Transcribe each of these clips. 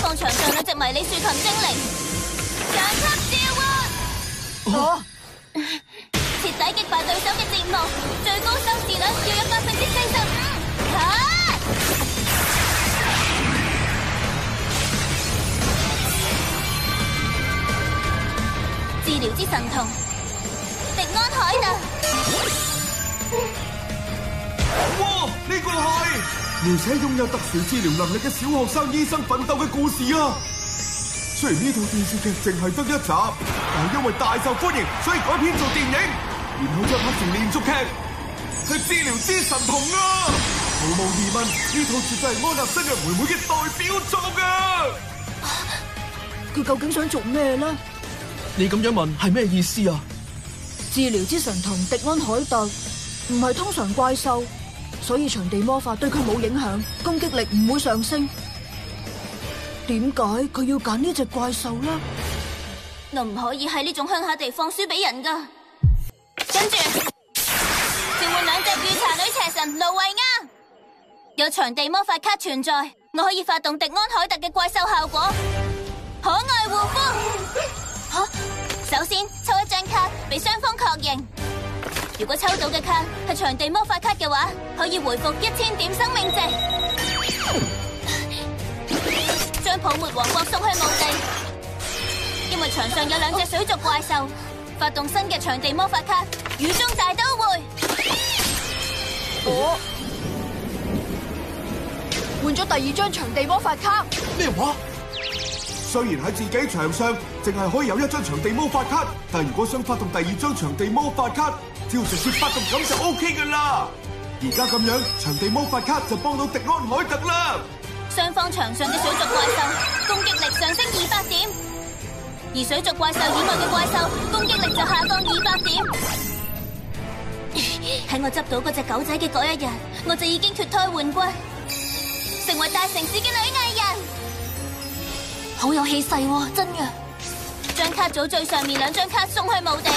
放牆上兩隻迷你樹群精靈，上級召喚！徹底擊敗對手嘅節目，最高收視率要有45%。治療之神童，迪安海特。哇！呢個係描寫擁有特殊治療能力嘅小學生醫生奮鬥嘅故事啊！雖然呢套電視劇淨係得1集，但係因為大受歡迎，所以改編做電影，然後再拍成連續劇，係治療之神童啊！毫無疑問，呢套絕對係安納森嘅妹妹嘅代表作啊！佢究竟想做咩呢？你咁樣問係咩意思啊？治療之神童迪安海特唔係通常怪獸，所以場地魔法對佢冇影響，攻擊力唔會上升。點解佢要揀呢隻怪獸呢？我唔可以喺呢種鄉下地方輸俾人噶。跟住召喚兩隻御茶女邪神盧維亞，有場地魔法卡存在，我可以發動迪安海特嘅怪獸效果。可愛護膚。首先抽一張卡俾雙方確認，如果抽到嘅卡係場地魔法卡嘅話，可以回復1000點生命值。將泡沫王國送去墓地，因為場上有兩隻水族怪獸，發動新嘅場地魔法卡雨中大都會。換咗第2張場地魔法卡。咩話？雖然喺自己場上淨係可以有1張場地魔法卡，但如果想發動第2張場地魔法卡，只要直接發動咁就 OK 噶啦。而家咁樣，場地魔法卡就幫到迪安海特啦。雙方場上嘅水族怪獸攻擊力上升200點，而水族怪獸以外嘅怪獸攻擊力就下降200點。喺我執到嗰隻狗仔嘅嗰一日，我就已經脫胎換骨，成為大城市嘅女藝人。好有氣勢喎，真嘅！將卡組最上面2張卡送去墓地，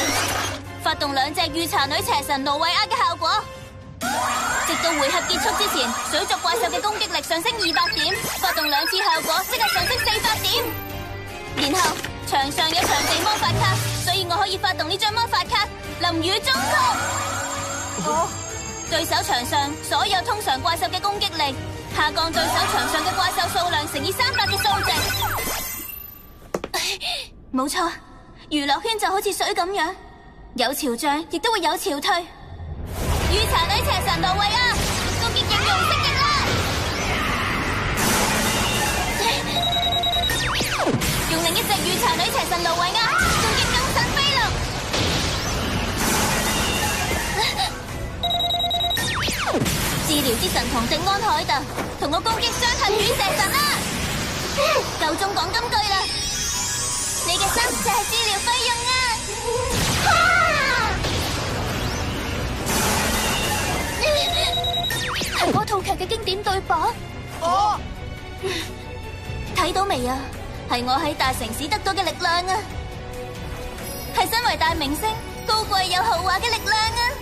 發動兩隻御茶女邪神盧維亞嘅效果，直到回合結束之前，水族怪獸嘅攻擊力上升200點，發動2次效果，即係上升400點。然後場上有場地魔法卡，所以我可以發動呢張魔法卡淋雨中曲。對手場上所有通常怪獸嘅攻擊力下降，對手場上嘅怪獸數量乘以300嘅數值。冇錯，娛樂圈就好似水咁樣，有潮漲亦都會有潮退。御茶女邪神盧維亞，攻擊應用升級啦！用另一隻御茶女邪神盧維亞攻擊更神飛龍。治療之神童迪安海特同我攻擊雙核羽蛇神啦！夠鐘講金句啦！你嘅心就係治療費用啊！係嗰套劇嘅經典對白。睇到未啊？係我喺大城市得到嘅力量啊！係身為大明星高貴又豪華嘅力量啊！